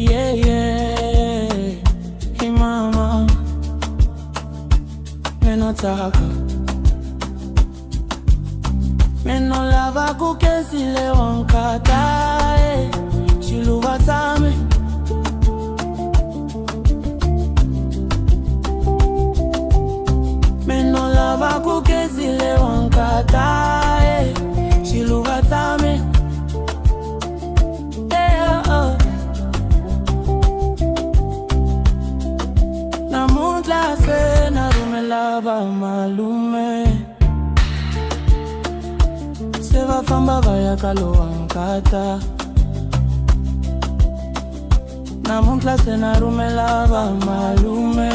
yeah, yeah. Hey mama, menotaka menolava kukesile wankata shiluva tame menolava kukesile wankata shiluva tame namuntla se narumelava malume se vafamba vaya kalowankata namuntla se narumelava malume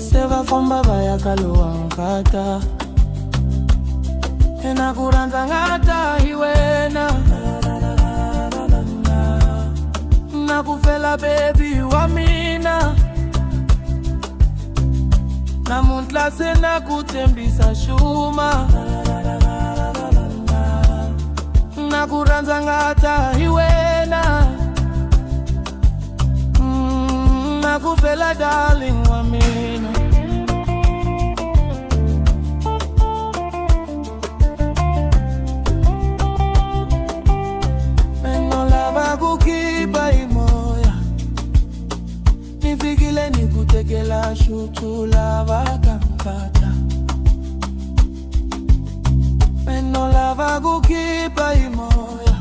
se vafamba vaya kalowankata enakuranza ngata iwena nakufela baby wa mina namuntla se nakutembisa shuma nakuranza ngata iwena nakufela darling wa mina menolava kukipa imoya nifikile nikutekela shutula vakankata menolava kukipa imoya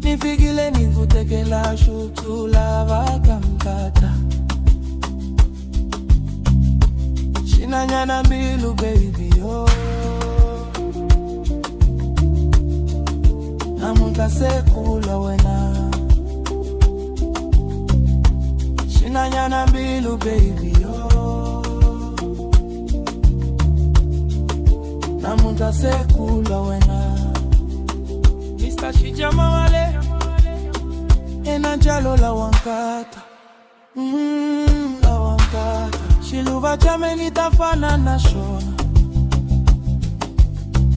nifikile nikutekela shutula vakankata shinanyana mbilu baby oh namuntla sekula wena shinanyana mbilu baby oh namuntla sekula wena Mr. Shijama wale enanjalo la wankata la wankata shiluva chame nitafana na shona